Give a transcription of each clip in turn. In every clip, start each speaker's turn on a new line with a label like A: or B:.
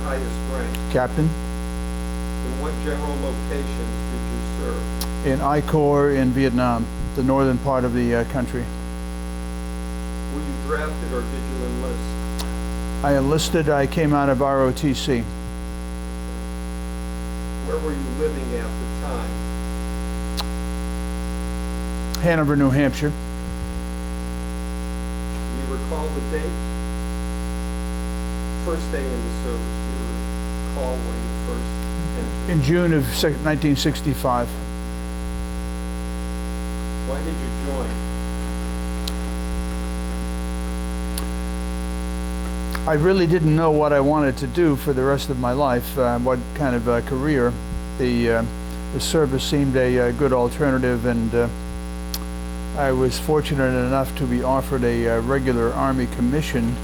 A: highest rank?
B: Captain.
A: In what general locations did you serve?
B: In I Corps in Vietnam, the northern part of the country.
A: Were you drafted or did you enlist?
B: I enlisted. I came out of ROTC.
A: Where were you living at the time?
B: Hanover, New Hampshire.
A: Do you recall the date? First day in the service. Do you recall when you first entered?
B: In June of 1965.
A: Why did you join?
B: I really didn't know what I wanted to do for the rest of my life, what kind of career. The service seemed a good alternative, and I was fortunate enough to be offered a regular Army commission,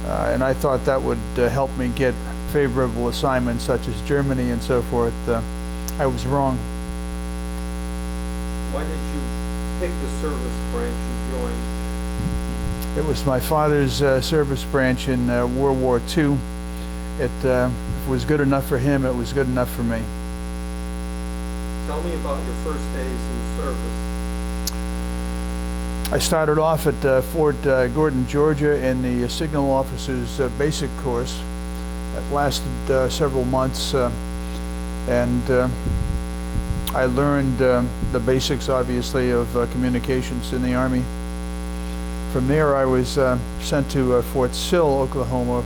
B: and I thought that would help me get favorable assignments such as Germany and so forth. I was wrong.
A: Why did you pick the service branch you joined?
B: It was my father's service branch in World War II. It was good enough for him, it was good enough for me.
A: Tell me about your first days in service.
B: I started off at Fort Gordon, Georgia in the Signal Officers Basic Course. It lasted several months, and I learned the basics, obviously, of communications in the Army. From there, I was sent to Fort Sill, Oklahoma,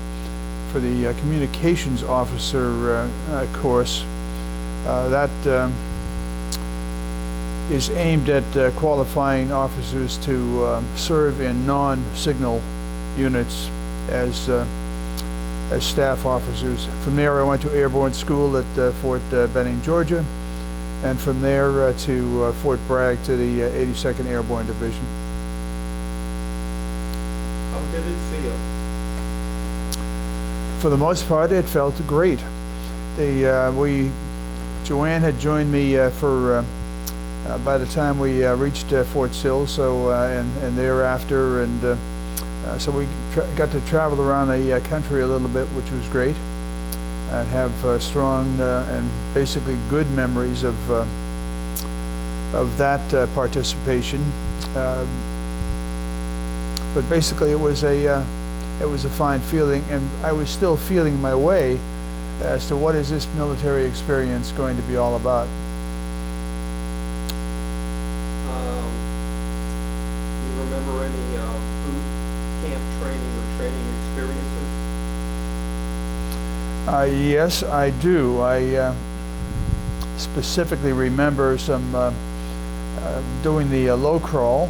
B: for the communications officer course. That is aimed at qualifying officers to serve in non-signal units as staff officers. From there, I went to airborne school at Fort Benning, Georgia, and from there to Fort Bragg to the 82nd Airborne Division.
A: How did it feel?
B: For the most part, it felt great. Joanne had joined me by the time we reached Fort Sill, so and thereafter, and so we got to travel around the country a little bit, which was great, and have strong and basically good memories of that participation. But basically, it was a fine feeling, and I was still feeling my way as to what is this military experience going to be all about.
A: Do you remember any boot camp training or training experiences?
B: Yes, I do. I specifically remember some doing the low crawl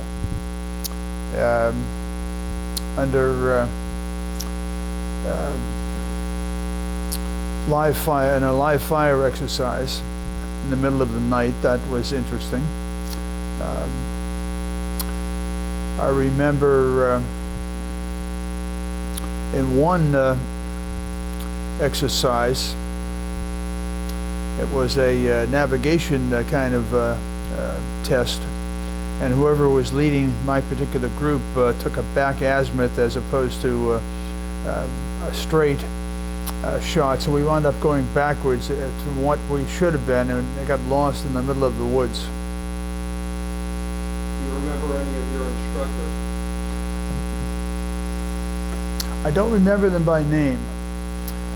B: under live fire, in a live fire exercise in the middle of the night. That was interesting. I remember in one exercise, it was a navigation kind of test, and whoever was leading my particular group took a back azimuth as opposed to a straight shot, so we wound up going backwards from what we should have been, and I got lost in the middle of the woods.
A: Do you remember any of your instructors?
B: I don't remember them by name,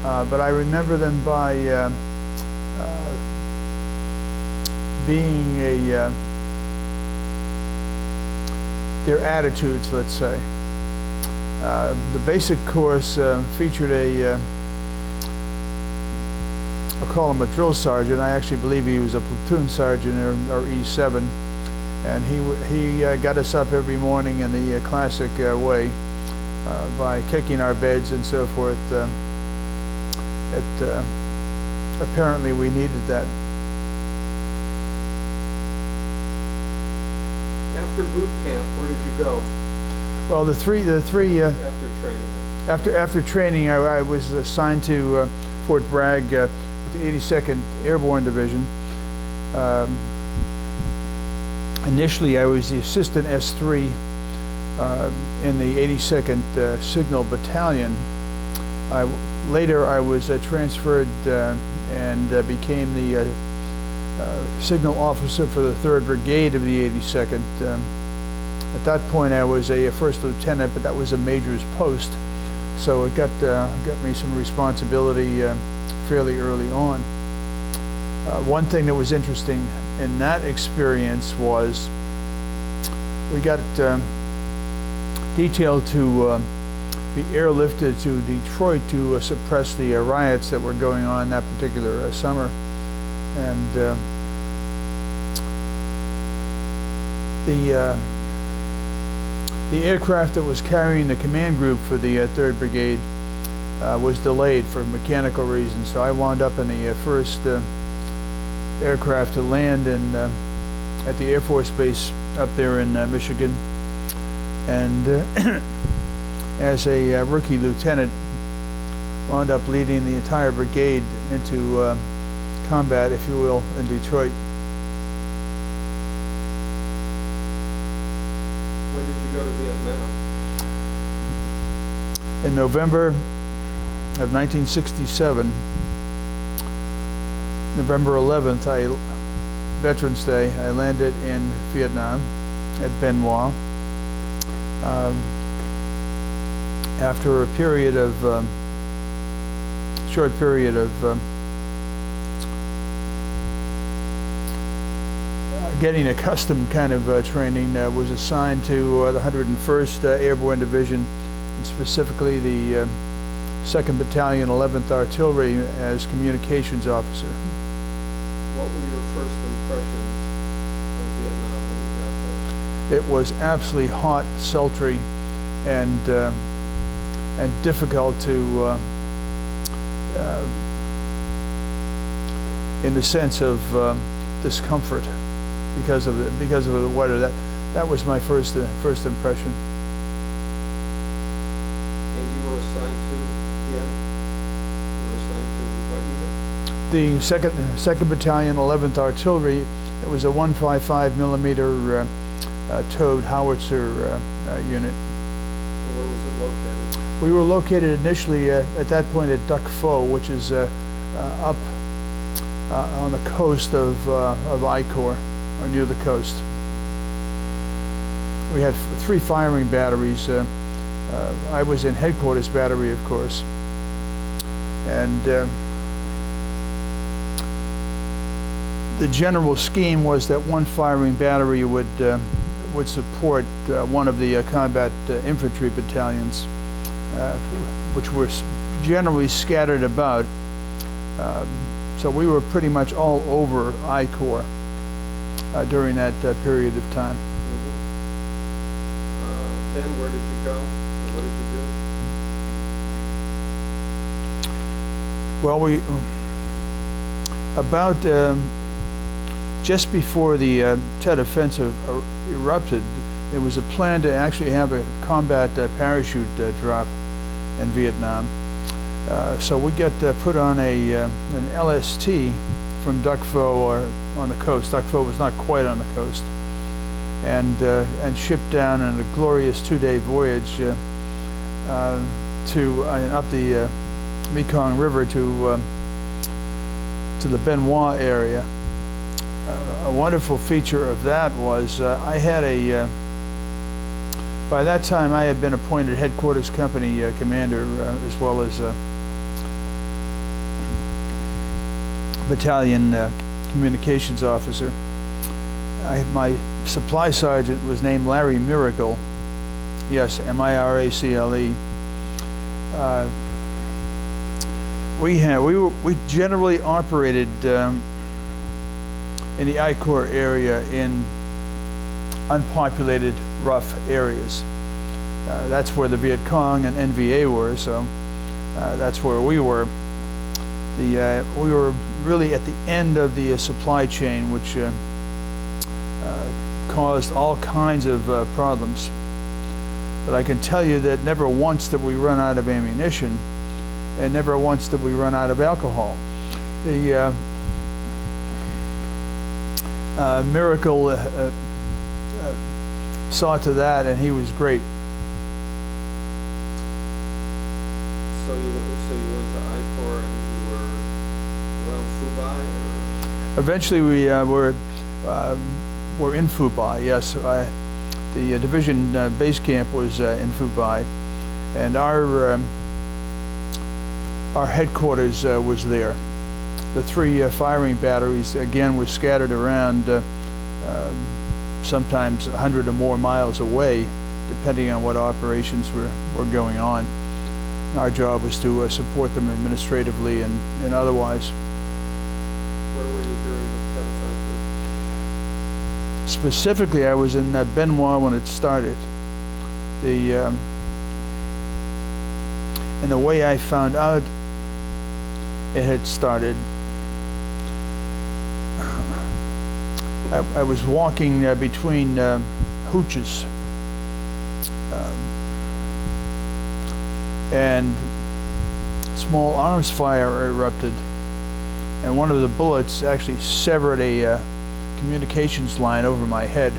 B: but I remember them by being their attitudes, let's say. The basic course featured I'll call him a drill sergeant. I actually believe he was a platoon sergeant or E7, and he got us up every morning in the classic way by kicking our beds and so forth. Apparently we needed that.
A: After boot camp, where did you go?
B: Well, the three
A: After training.
B: after training, I was assigned to Fort Bragg, the 82nd Airborne Division. Initially, I was the assistant S3 in the 82nd Signal Battalion. I Later, I was transferred and became the signal officer for the 3rd Brigade of the 82nd. At that point, I was a first lieutenant, but that was a major's post, so it got me some responsibility fairly early on. One thing that was interesting in that experience was we got detailed to be airlifted to Detroit to suppress the riots that were going on that particular summer. And the aircraft that was carrying the command group for the 3rd Brigade was delayed for mechanical reasons. So I wound up in the first aircraft to land at the Air Force Base up there in Michigan. And as a rookie lieutenant, wound up leading the entire brigade into combat, if you will, in Detroit.
A: When did you go to Vietnam?
B: In November of 1967, November 11th, Veterans Day, I landed in Vietnam at Ben Hoa. After a period of short period of getting accustomed kind of training, was assigned to the 101st Airborne Division, and specifically the 2nd Battalion, 11th Artillery, as communications officer.
A: What were your first impressions of Vietnam when you got there?
B: It was absolutely hot, sultry, and difficult to, in the sense of discomfort because of the weather. That was my first impression.
A: And you were assigned to what unit?
B: The 2nd Battalion, 11th Artillery. It was a 155 millimeter towed howitzer unit.
A: Where was it located?
B: We were located initially at that point at Duc Pho, which is up on the coast of I Corps, or near the coast. We had 3 firing batteries. I was in headquarters battery, of course, and the general scheme was that one firing battery would support one of the combat infantry battalions, which were generally scattered about. So we were pretty much all over I Corps during that period of time.
A: Then where did you go? And what did you do?
B: Well, about just before the Tet Offensive erupted, there was a plan to actually have a combat parachute drop in Vietnam. So we got put on an LST from Duc Pho on the coast. Duc Pho was not quite on the coast, and shipped down on a glorious 2-day voyage to up the Mekong River to the Ben Hoa area. A wonderful feature of that was I had by that time I had been appointed headquarters company commander as well as battalion communications officer. My supply sergeant was named Larry Miracle. Yes, M-I-R-A-C-L-E. We generally operated in the I Corps area in unpopulated, rough areas. That's where the Viet Cong and NVA were, so that's where we were. We were really at the end of the supply chain, which caused all kinds of problems. But I can tell you that never once did we run out of ammunition, and never once did we run out of alcohol. The Miracle saw to that, and he was great.
A: So you went to I-4 and you were around Fubai, or?
B: Eventually, we were in Fubai. Yes, the division base camp was in Fubai, and our headquarters was there. The three firing batteries again were scattered around, sometimes 100 or more miles away, depending on what operations were going on. Our job was to support them administratively and otherwise.
A: Where were you during the Tet Offensive?
B: Specifically, I was in Benoit when it started. And the way I found out it had started, I was walking between hooches, and small arms fire erupted, and one of the bullets actually severed a communications line over my head.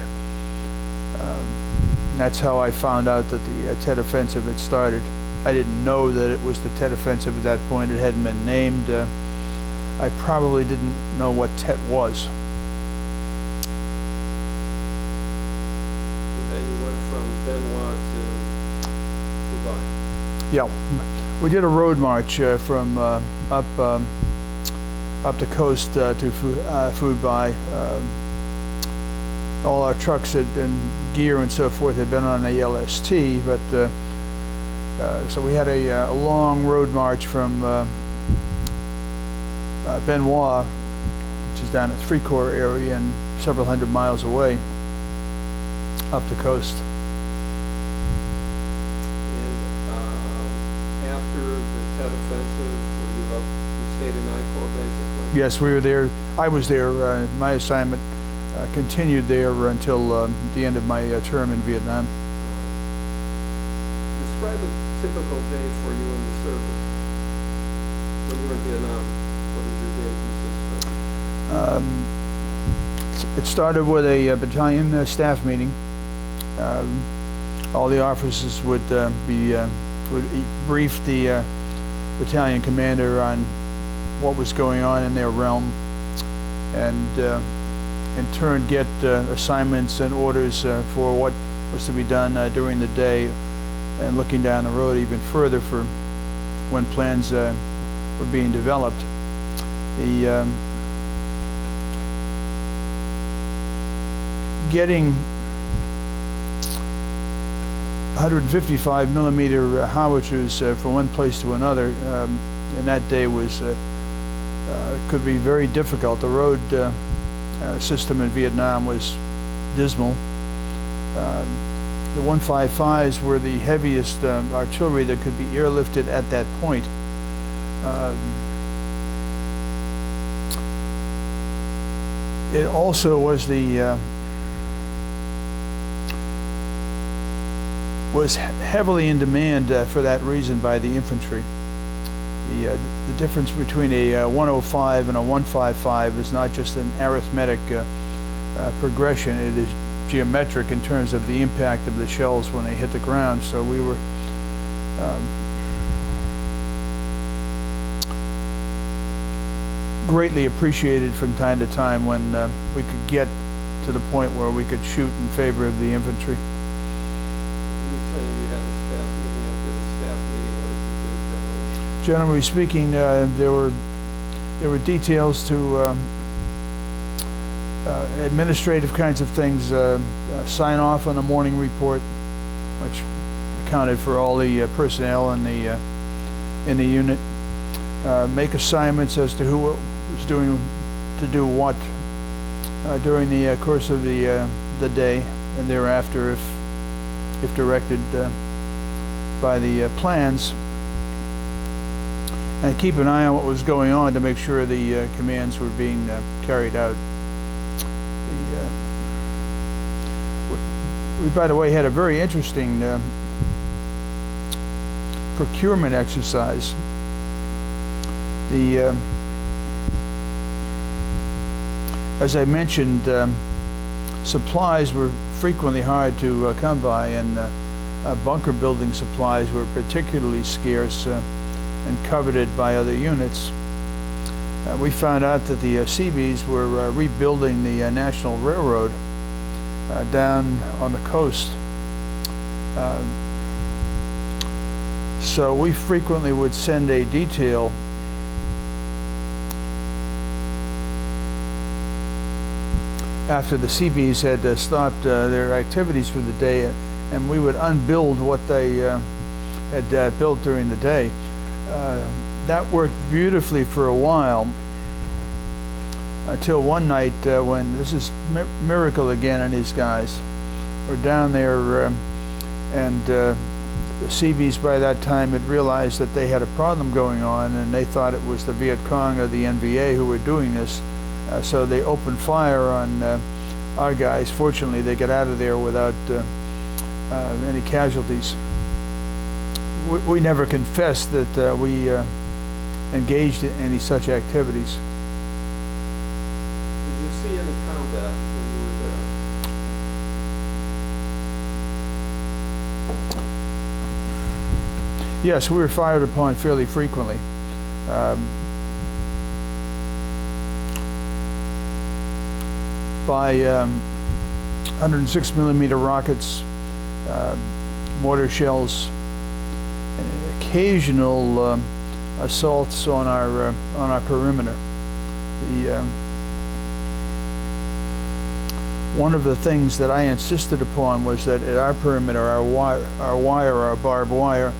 B: That's how I found out that the Tet Offensive had started. I didn't know that it was the Tet Offensive at that point. It hadn't been named. I probably didn't know what Tet was.
A: And you went from Benoit to Fubai.
B: Yeah, we did a road march from up the coast to Fubai. All our trucks and gear and so forth had been on a LST, but so we had a long road march from Benoit, which is down at Fricourt area and several hundred miles away, up the coast.
A: After the Tet Offensive, you stayed in I-4 basically?
B: Yes, we were there. I was there. My assignment continued there until the end of my term in Vietnam.
A: Describe a typical day for you in the service. When you were in Vietnam, what did your day consist of?
B: It started with a battalion staff meeting. All the officers would brief the battalion commander on what was going on in their realm, and in turn get assignments and orders for what was to be done during the day, and looking down the road even further for when plans were being developed. The getting 155 millimeter howitzers from one place to another in that day was could be very difficult. The road system in Vietnam was dismal. The 155s were the heaviest artillery that could be airlifted at that point. It also was was heavily in demand for that reason by the infantry. The difference between a 105 and a 155 is not just an arithmetic progression, it is geometric in terms of the impact of the shells when they hit the ground. So we were greatly appreciated from time to time when we could get to the point where we could shoot in favor of the infantry. Generally speaking, there were details to administrative kinds of things, sign off on the morning report, which accounted for all the personnel in the unit, make assignments as to who was doing to do what during the course of the day and thereafter, if directed by the plans. And keep an eye on what was going on to make sure the commands were being carried out. We, by the way, had a very interesting procurement exercise. As I mentioned, supplies were frequently hard to come by, and bunker building supplies were particularly scarce. and coveted by other units. We found out that the Seabees were rebuilding the National Railroad down on the coast. So we frequently would send a detail after the Seabees had stopped their activities for the day, and we would unbuild what they had built during the day. That worked beautifully for a while, until one night when, this is Miracle again and his guys were down there, and the Seabees by that time had realized that they had a problem going on, and they thought it was the Viet Cong or the NVA who were doing this. So they opened fire on our guys. Fortunately, they got out of there without any casualties. We never confessed that we engaged in any such activities.
A: Did you see any combat when you were there?
B: Yes, we were fired upon fairly frequently. By 106 millimeter rockets, mortar shells, and occasional assaults on our perimeter. One of the things that I insisted upon was that at our perimeter, our barbed wire,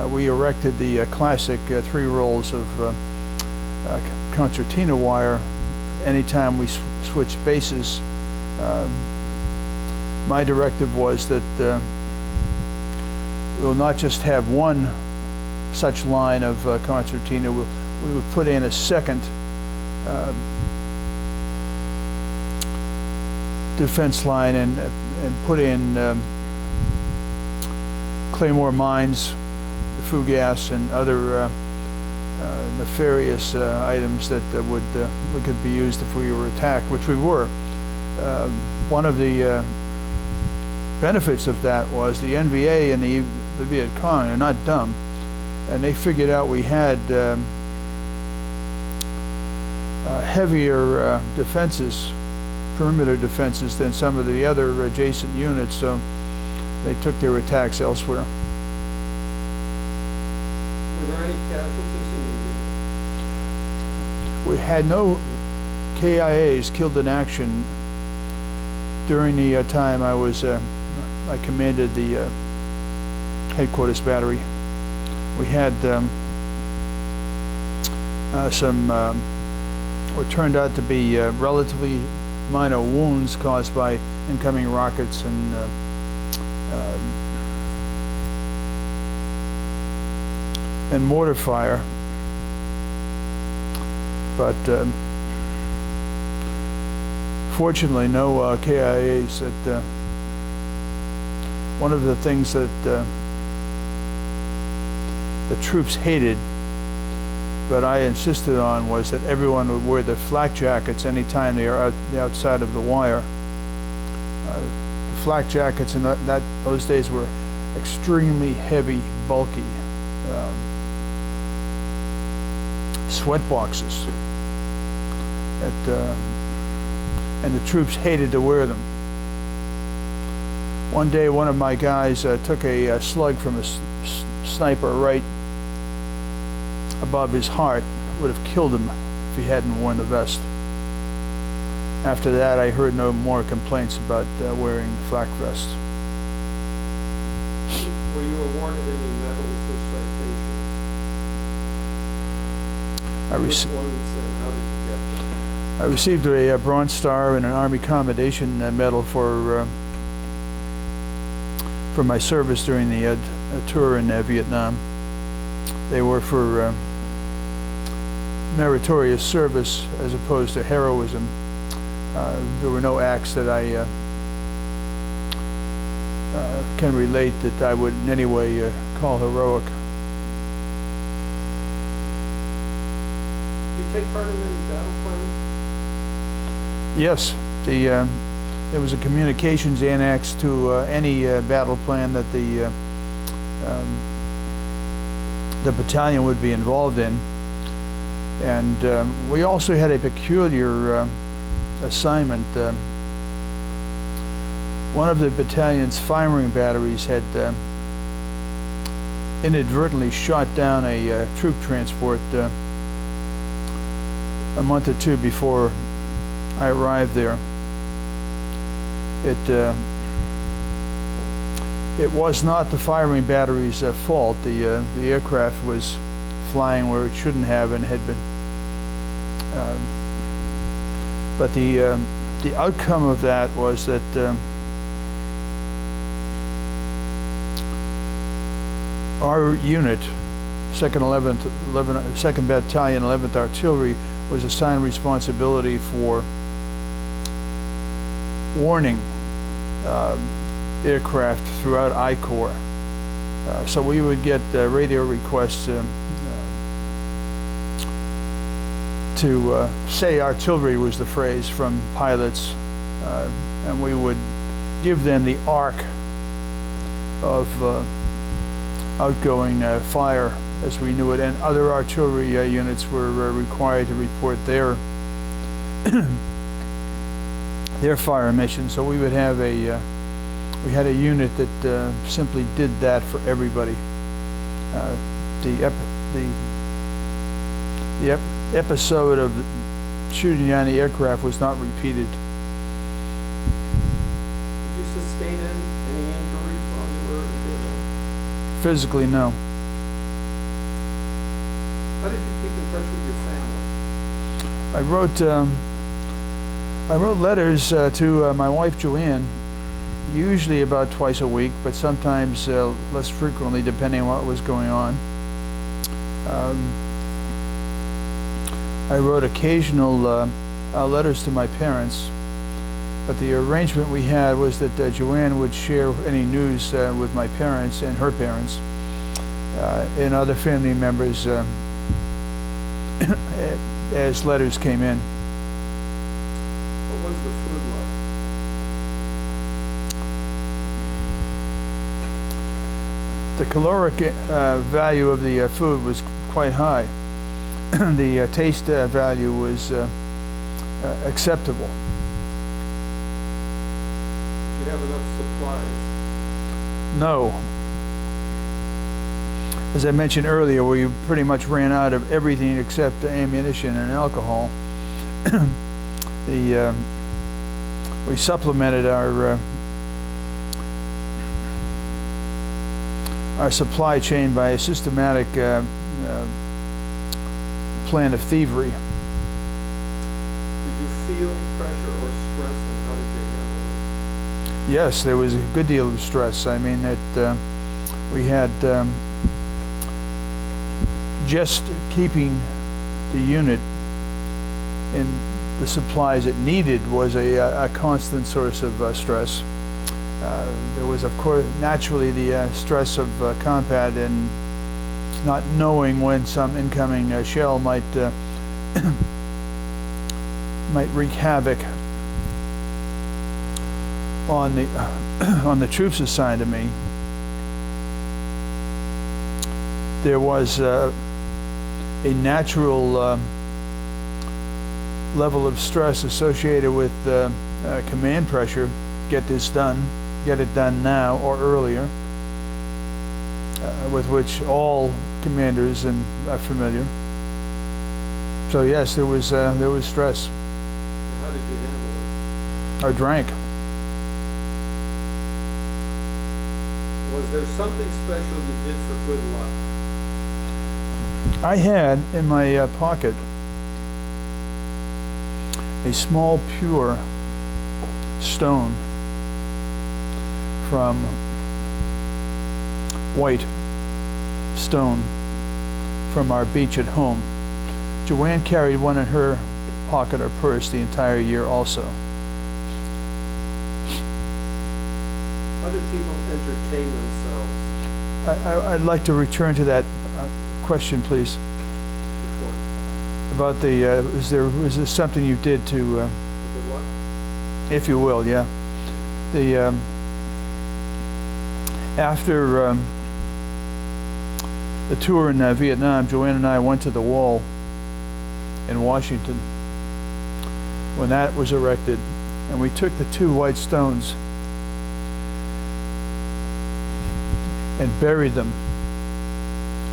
B: we erected the classic 3 rolls of concertina wire anytime we switched bases. My directive was that we'll not just have one such line of concertina, we would put in a second defense line and put in claymore mines, gas, and other nefarious items that could be used if we were attacked, which we were. One of the benefits of that was the NVA and the Viet Cong are not dumb, and they figured out we had heavier defenses, perimeter defenses, than some of the other adjacent units, so they took their attacks elsewhere.
A: Were there any casualties in the
B: We had no KIAs killed in action during the time I commanded the headquarters battery. We had some what turned out to be relatively minor wounds caused by incoming rockets and mortar fire, but fortunately no KIAs. That one of the things that the troops hated, but I insisted on, was that everyone would wear their flak jackets anytime they are outside of the wire. The flak jackets in those days were extremely heavy, bulky. Sweat boxes, and the troops hated to wear them. One day, one of my guys took a slug from a sniper right above his heart. Would have killed him if he hadn't worn the vest. After that, I heard no more complaints about wearing flak vests.
A: Were you awarded any medals or citations? Which ones and how did you get them?
B: I received a Bronze Star and an Army Commendation Medal for my service during the tour in Vietnam. They were for meritorious service as opposed to heroism. There were no acts that I can relate that I would in any way call heroic.
A: Did you take part in any battle planning?
B: Yes, there was a communications annex to any battle plan that the the battalion would be involved in. And we also had a peculiar assignment. One of the battalion's firing batteries had inadvertently shot down a troop transport a month or two before I arrived there. It was not the firing battery's fault. The aircraft was flying where it shouldn't have and had been. But the outcome of that was that our unit, 2nd Battalion, 11th Artillery, was assigned responsibility for warning aircraft throughout I-Corps. So we would get radio requests to say artillery was the phrase from pilots, and we would give them the arc of outgoing fire as we knew it, and other artillery units were required to report their their fire mission. So we would have we had a unit that simply did that for everybody. The episode of shooting down the aircraft was not repeated.
A: Did you sustain any injuries while you were in Vietnam?
B: Physically, no.
A: How did you keep in touch with your family?
B: I wrote letters to my wife Joanne, usually about twice a week, but sometimes less frequently depending on what was going on. I wrote occasional letters to my parents, but the arrangement we had was that Joanne would share any news with my parents and her parents and other family members as letters came in.
A: What was the food like?
B: The caloric value of the food was quite high. The taste value was acceptable.
A: Did you have enough supplies?
B: No. As I mentioned earlier, we pretty much ran out of everything except ammunition and alcohol. We supplemented our supply chain by a systematic plan of thievery.
A: Did you feel pressure or stress, and how did you handle it?
B: Yes, there was a good deal of stress. I mean, we had just keeping the unit in the supplies it needed was a constant source of stress. There was, of course, naturally the stress of combat and not knowing when some incoming shell might might wreak havoc on the troops assigned to me. There was a natural level of stress associated with command pressure. Get this done, get it done now or earlier, with which all commanders are familiar. So yes, there was stress.
A: How did you handle it?
B: I drank.
A: Was there something special you did for good luck?
B: I had in my pocket a small pure stone from white stone from our beach at home. Joanne carried one in her pocket or purse the entire year also.
A: How did people entertain themselves?
B: I'd like to return to that question, please.
A: Which one?
B: About the, is there something you did to,
A: Good luck?
B: if you will, yeah. After the tour in Vietnam, Joanne and I went to the wall in Washington when that was erected, and we took the 2 white stones and buried them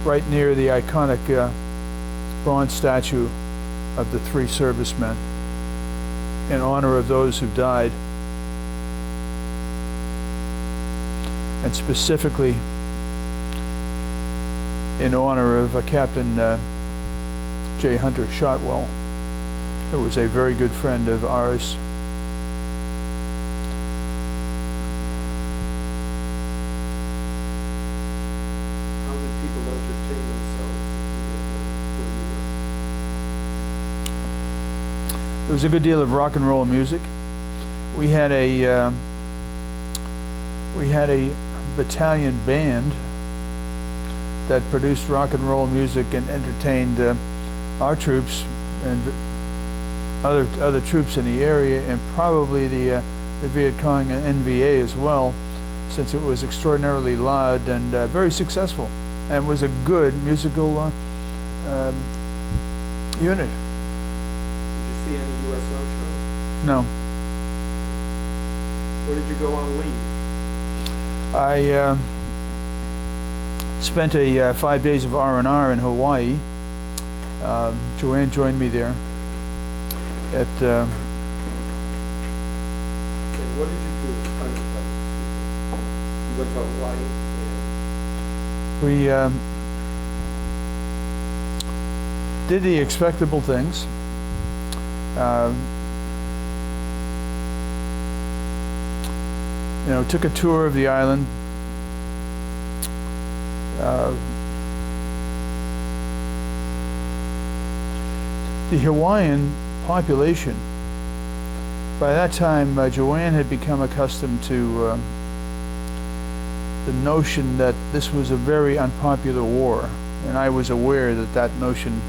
B: right near the iconic bronze statue of the 3 servicemen in honor of those who died, and specifically in honor of Captain J. Hunter Shotwell, who was a very good friend of ours.
A: How did people entertain themselves when you were?
B: There was a good deal of rock and roll music. We had a battalion band that produced rock and roll music and entertained our troops and other troops in the area, and probably the Viet Cong and NVA as well, since it was extraordinarily loud and very successful, and was a good musical unit.
A: Did you see any USO shows?
B: No.
A: Where did you go on leave?
B: I spent 5 days of R&R in Hawaii. Joanne joined me there. And
A: what did you do? You went to Hawaii and
B: we did the expectable things. Took a tour of the island. The Hawaiian population, by that time, Joanne had become accustomed to the notion that this was a very unpopular war, and I was aware that that notion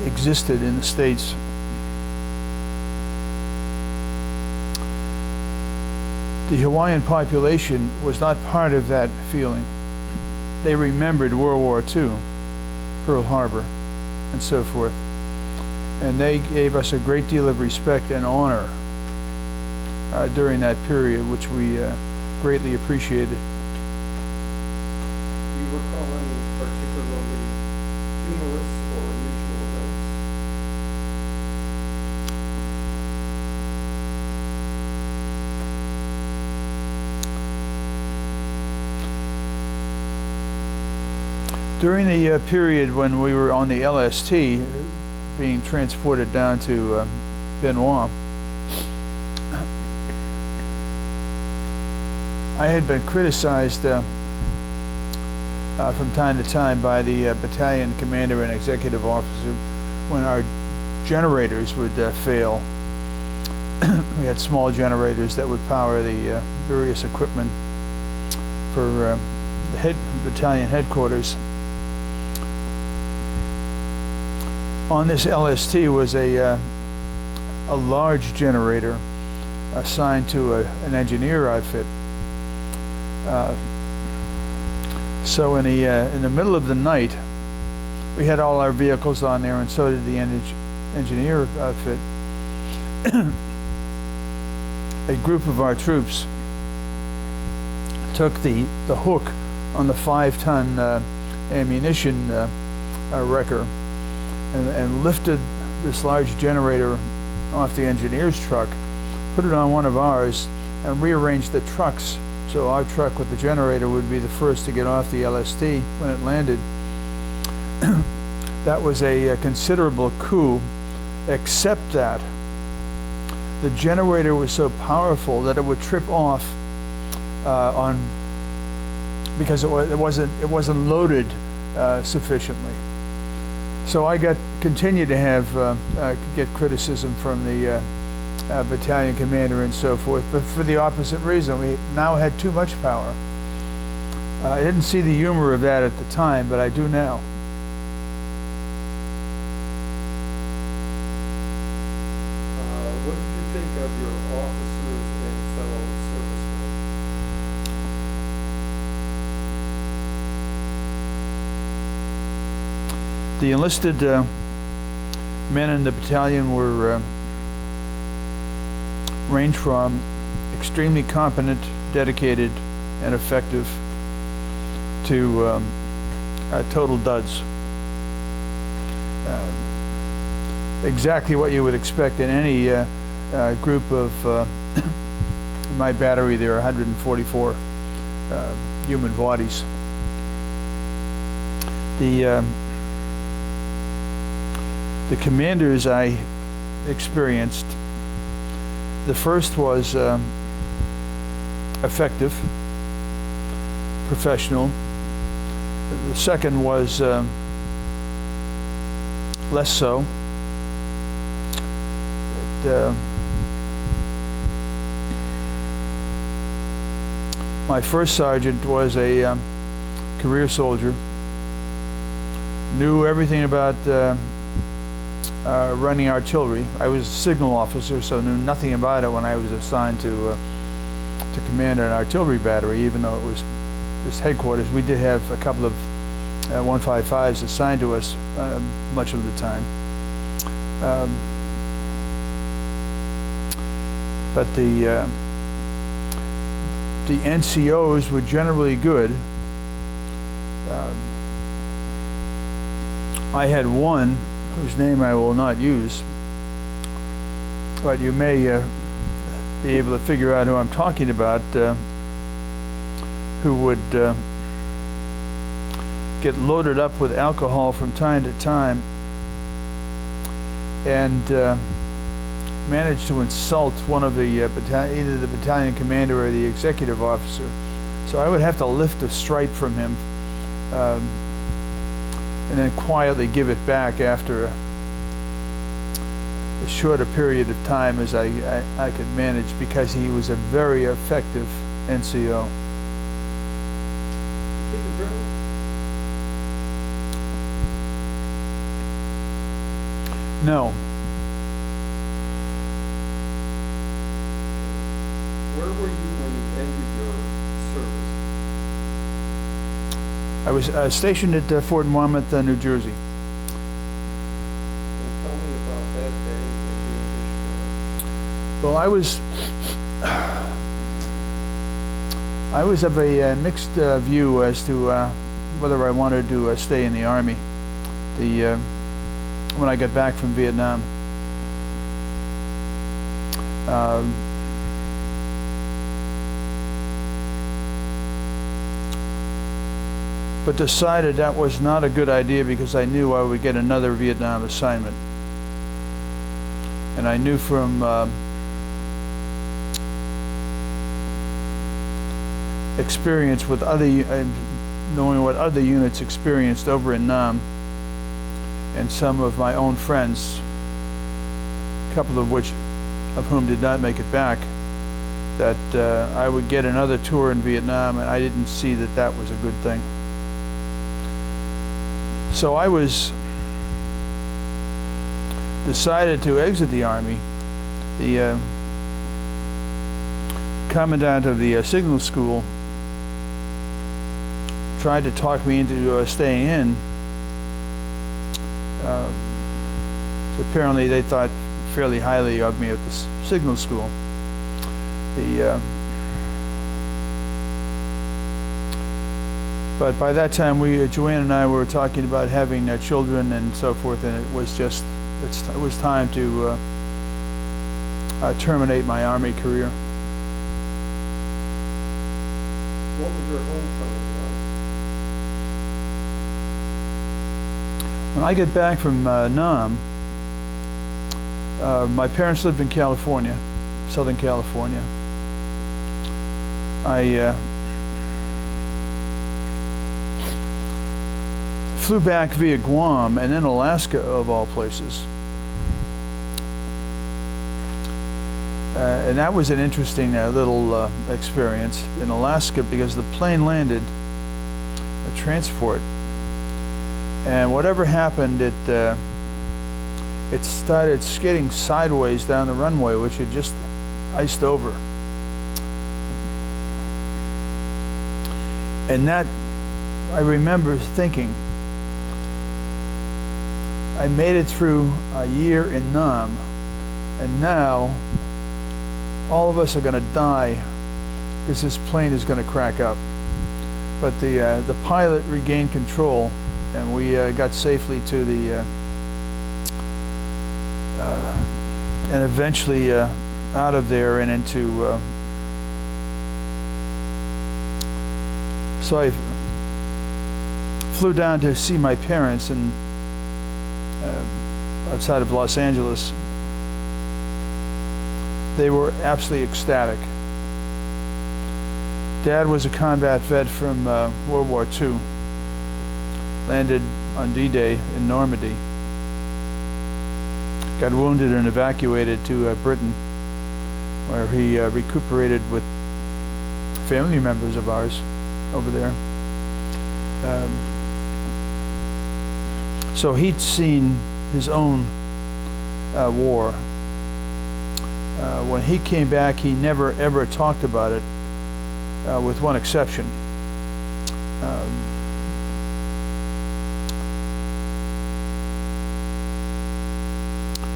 B: existed in the States. The Hawaiian population was not part of that feeling. They remembered World War II, Pearl Harbor, and so forth. And they gave us a great deal of respect and honor during that period, which we greatly appreciated.
A: do you recall any particularly humorous or unusual events?
B: During the period when we were on the LST, being transported down to Benoit, I had been criticized from time to time by the battalion commander and executive officer when our generators would fail. We had small generators that would power the various equipment for the battalion headquarters. On this LST was a large generator assigned to an engineer outfit. So in the middle of the night, we had all our vehicles on there, and so did the engineer outfit. A group of our troops took the hook on the 5-ton ammunition wrecker and lifted this large generator off the engineer's truck, put it on one of ours, and rearranged the trucks so our truck with the generator would be the first to get off the LST when it landed. That was a considerable coup, except that the generator was so powerful that it would trip off because it wasn't loaded sufficiently. So I continued to get criticism from the battalion commander and so forth, but for the opposite reason. We now had too much power. I didn't see the humor of that at the time, but I do now.
A: What did you think of your officers and fellow servicemen?
B: The enlisted men in the battalion were ranged from extremely competent, dedicated, and effective to total duds. Exactly what you would expect in any group of, in my battery there are 144 human bodies. The commanders I experienced, the first was effective, professional. The second was less so. My first sergeant was a career soldier, knew everything about running artillery. I was a signal officer, so knew nothing about it when I was assigned to command an artillery battery, even though it was this headquarters. We did have a couple of 155s assigned to us much of the time. But the NCOs were generally good. I had one whose name I will not use, but you may be able to figure out who I'm talking about, who would get loaded up with alcohol from time to time and managed to insult one of the either the battalion commander or the executive officer. So I would have to lift a stripe from him and then quietly give it back after a shorter period of time as I could manage, because he was a very effective NCO. No.
A: Where were you when you ended your service?
B: I was stationed at Fort Monmouth, New Jersey.
A: And tell me about that day in the
B: Well, I was of a mixed view as to whether I wanted to stay in the Army. When I got back from Vietnam, but decided that was not a good idea because I knew I would get another Vietnam assignment. And I knew from experience with knowing what other units experienced over in Nam, and some of my own friends, a couple of whom did not make it back, that I would get another tour in Vietnam, and I didn't see that that was a good thing. So I was decided to exit the Army. The commandant of the signal school tried to talk me into staying in. So apparently they thought fairly highly of me at the signal school. But by that time, Joanne and I were talking about having children and so forth, and it was time to terminate my Army career.
A: What was your homecoming
B: When I get back from Nam, my parents lived in California, Southern California. I flew back via Guam and then Alaska, of all places. And that was an interesting little experience in Alaska, because the plane landed, a transport, and whatever happened, it started skidding sideways down the runway, which had just iced over. And that, I remember thinking, I made it through a year in Nam, and now all of us are going to die because this plane is going to crack up. But the pilot regained control, and we got safely to the and eventually out of there and into. So I flew down to see my parents and outside of Los Angeles. They were absolutely ecstatic. Dad was a combat vet from World War II. Landed on D-Day in Normandy. Got wounded and evacuated to Britain, where he recuperated with family members of ours over there. So he'd seen his own war. When he came back, he never ever talked about it, with one exception.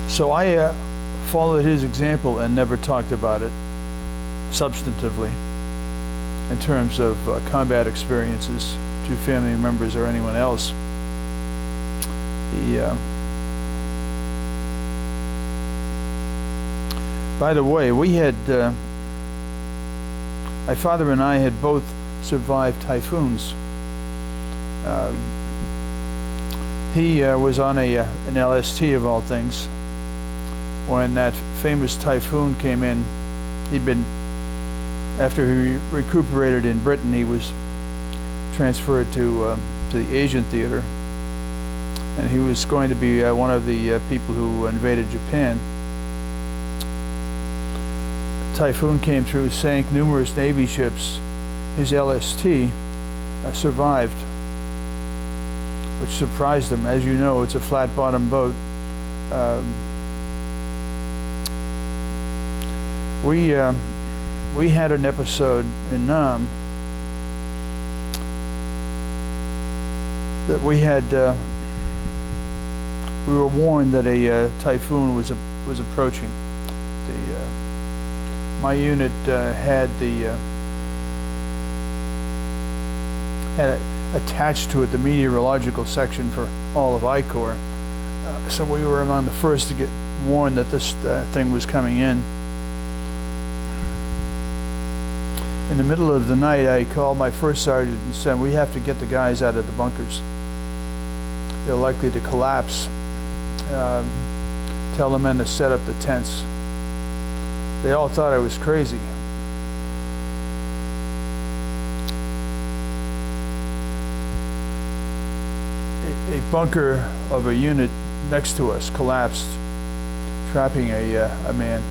B: So I followed his example and never talked about it substantively in terms of combat experiences to family members or anyone else. By the way, we had, my father and I had both survived typhoons. He was on an LST of all things. When that famous typhoon came in, after he recuperated in Britain, he was transferred to the Asian theater, and he was going to be one of the people who invaded Japan. Typhoon came through, sank numerous Navy ships. His LST survived, which surprised him. As you know, it's a flat-bottom boat. We had an episode in Nam that we were warned that a typhoon was approaching. My unit had attached to it the meteorological section for all of I Corps, so we were among the first to get warned that this thing was coming in. In the middle of the night, I called my first sergeant and said, "We have to get the guys out of the bunkers. They're likely to collapse. Tell the men to set up the tents." They all thought I was crazy. A bunker of a unit next to us collapsed, trapping a man.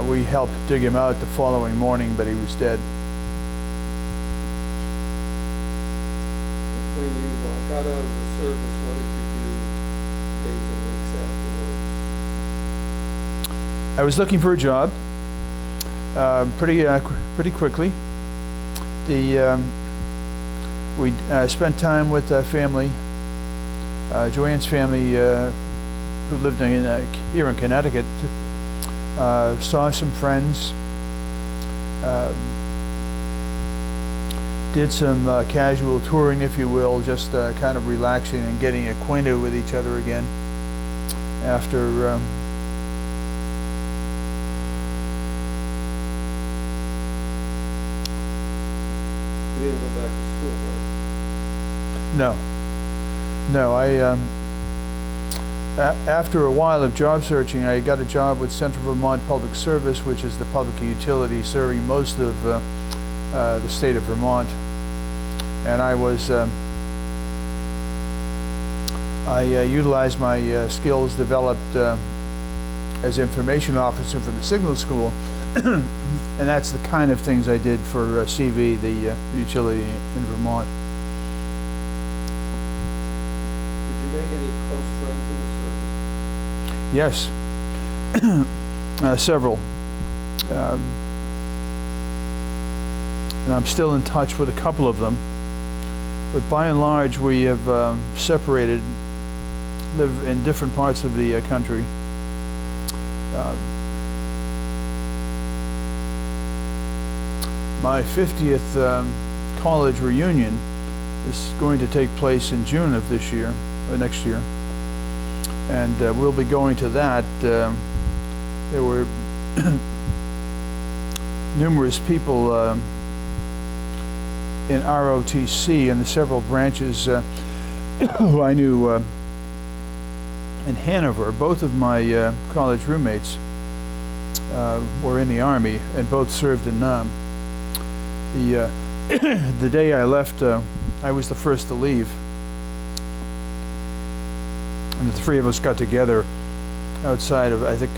B: We helped dig him out the following morning, but he was dead.
A: When you got out of the service, what did you do days and weeks afterwards?
B: I was looking for a job pretty quickly. We spent time with family, Joanne's family, who lived here in Connecticut. Saw some friends, did some casual touring, if you will, just kind of relaxing and getting acquainted with each other again after
A: You didn't go back to school, right?
B: No, after a while of job searching, I got a job with Central Vermont Public Service, which is the public utility serving most of the state of Vermont. And I utilized my skills developed as information officer for the signal school, and that's the kind of things I did for CV, the utility in Vermont.
A: Did you make any close friends in the service?
B: Yes, several. And I'm still in touch with a couple of them. But by and large, we have separated live in different parts of the country. My 50th college reunion is going to take place in June of this year, or next year. And we'll be going to that. There were numerous people in ROTC and the several branches who I knew in Hanover. Both of my college roommates were in the Army and both served in Nam. The day I left, I was the first to leave. And the three of us got together outside of, I think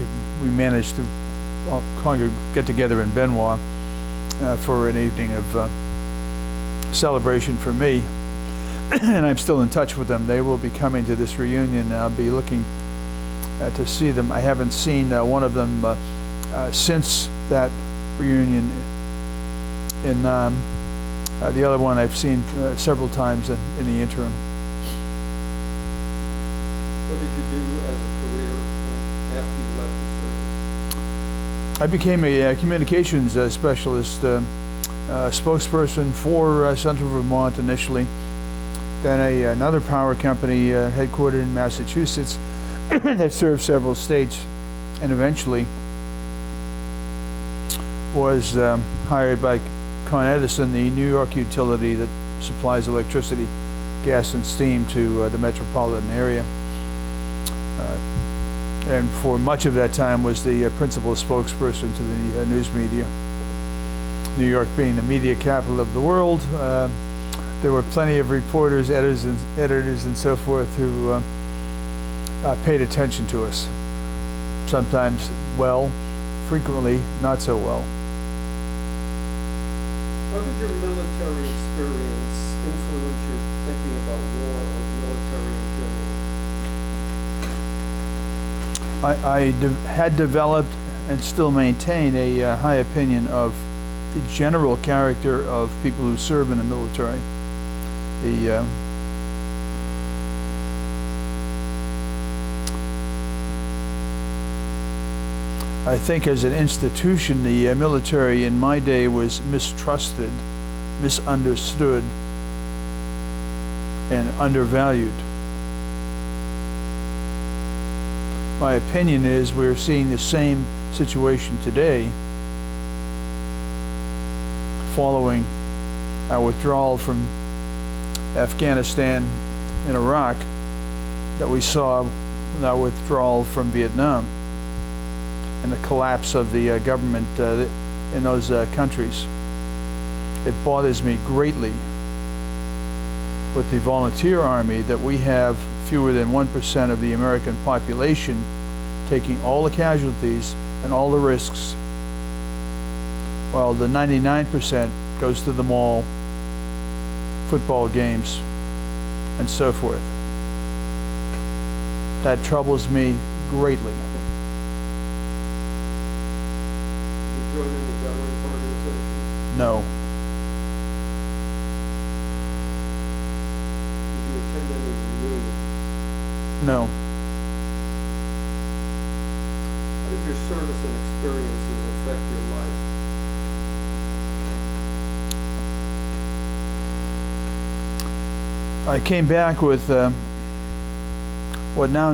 B: we managed to get together in Benoit for an evening of celebration for me. And I'm still in touch with them. They will be coming to this reunion. I'll be looking to see them. I haven't seen one of them since that reunion in the other one I've seen several times in the interim.
A: What did you do as a career after you left the service?
B: I became a communications specialist, spokesperson for Central Vermont initially, then another power company headquartered in Massachusetts that served several states, and eventually was hired by Con Edison, the New York utility that supplies electricity, gas, and steam to the metropolitan area. And for much of that time was the principal spokesperson to the news media. New York being the media capital of the world, there were plenty of reporters, editors, and so forth who paid attention to us. Sometimes well, frequently not so well.
A: How did your military experience influence your thinking about war or military in general?
B: I had developed and still maintain a high opinion of the general character of people who serve in the military. I think as an institution, the military in my day was mistrusted, misunderstood, and undervalued. My opinion is we're seeing the same situation today following our withdrawal from Afghanistan and Iraq that we saw with our withdrawal from Vietnam and the collapse of the government in those countries. It bothers me greatly with the volunteer army that we have fewer than 1% of the American population taking all the casualties and all the risks, while the 99% goes to the mall, football games, and so forth. That troubles me greatly.
A: You joined any veteran organizations?
B: No.
A: Did you attend any reunions?
B: No.
A: How did your service and experiences affect your life?
B: I came back with what now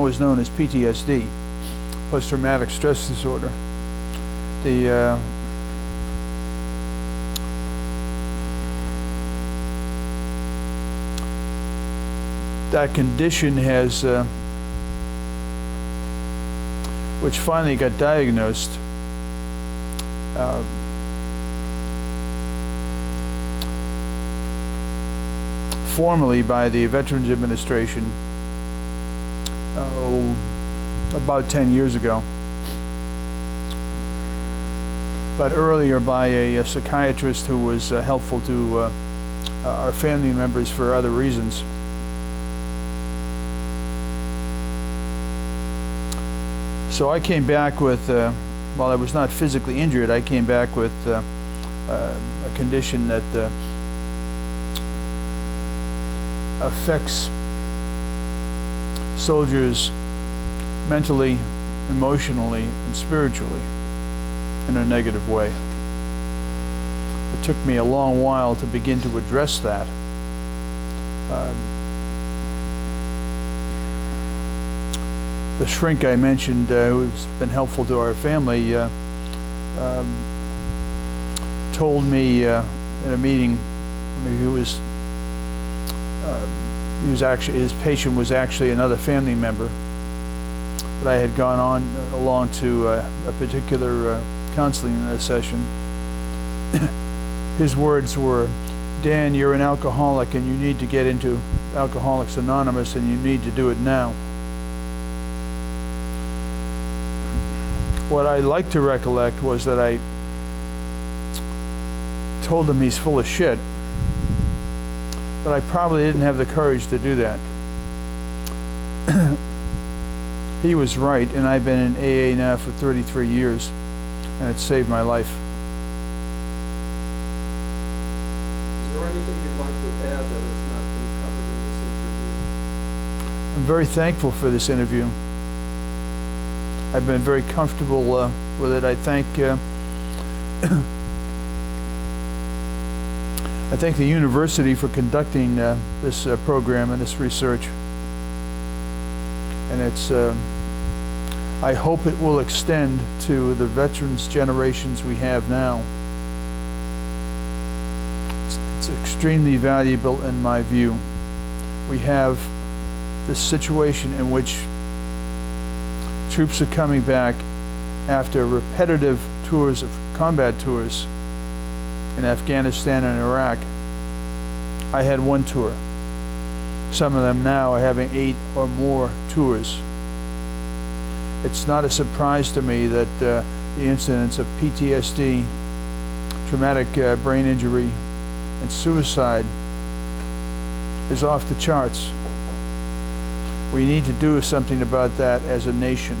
B: is known as PTSD, post-traumatic stress disorder. That condition has, which finally got diagnosed, formally by the Veterans Administration about 10 years ago, but earlier by a psychiatrist who was helpful to our family members for other reasons. So I came back with, while I was not physically injured, I came back with a condition that affects soldiers mentally, emotionally, and spiritually in a negative way. It took me a long while to begin to address that. The shrink I mentioned, who's been helpful to our family, told me in a meeting, his patient was actually another family member, but I had gone along to a particular counseling session. His words were, "Dan, you're an alcoholic and you need to get into Alcoholics Anonymous and you need to do it now." What I like to recollect was that I told him he's full of shit, but I probably didn't have the courage to do that. He was right, and I've been in AA now for 33 years, and it saved my life.
A: Is there anything you'd like to add that has not been covered in this interview?
B: I'm very thankful for this interview. I've been very comfortable with it. I thank the university for conducting this program and this research. And I hope it will extend to the veterans generations we have now. It's extremely valuable in my view. We have this situation in which troops are coming back after repetitive combat tours in Afghanistan and Iraq. I had one tour. Some of them now are having 8 or more tours. It's not a surprise to me that the incidence of PTSD, traumatic brain injury, and suicide is off the charts. We need to do something about that as a nation.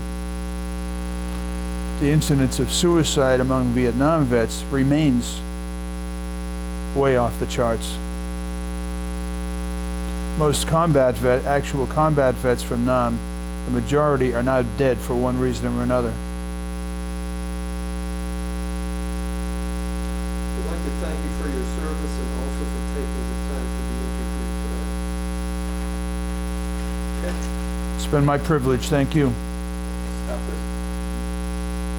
B: The incidence of suicide among Vietnam vets remains way off the charts. Most actual combat vets from Nam, the majority are now dead for one reason or another.
A: We'd like to thank you for your service and also for taking the time to be interviewed today. Okay.
B: It's been my privilege. Thank you.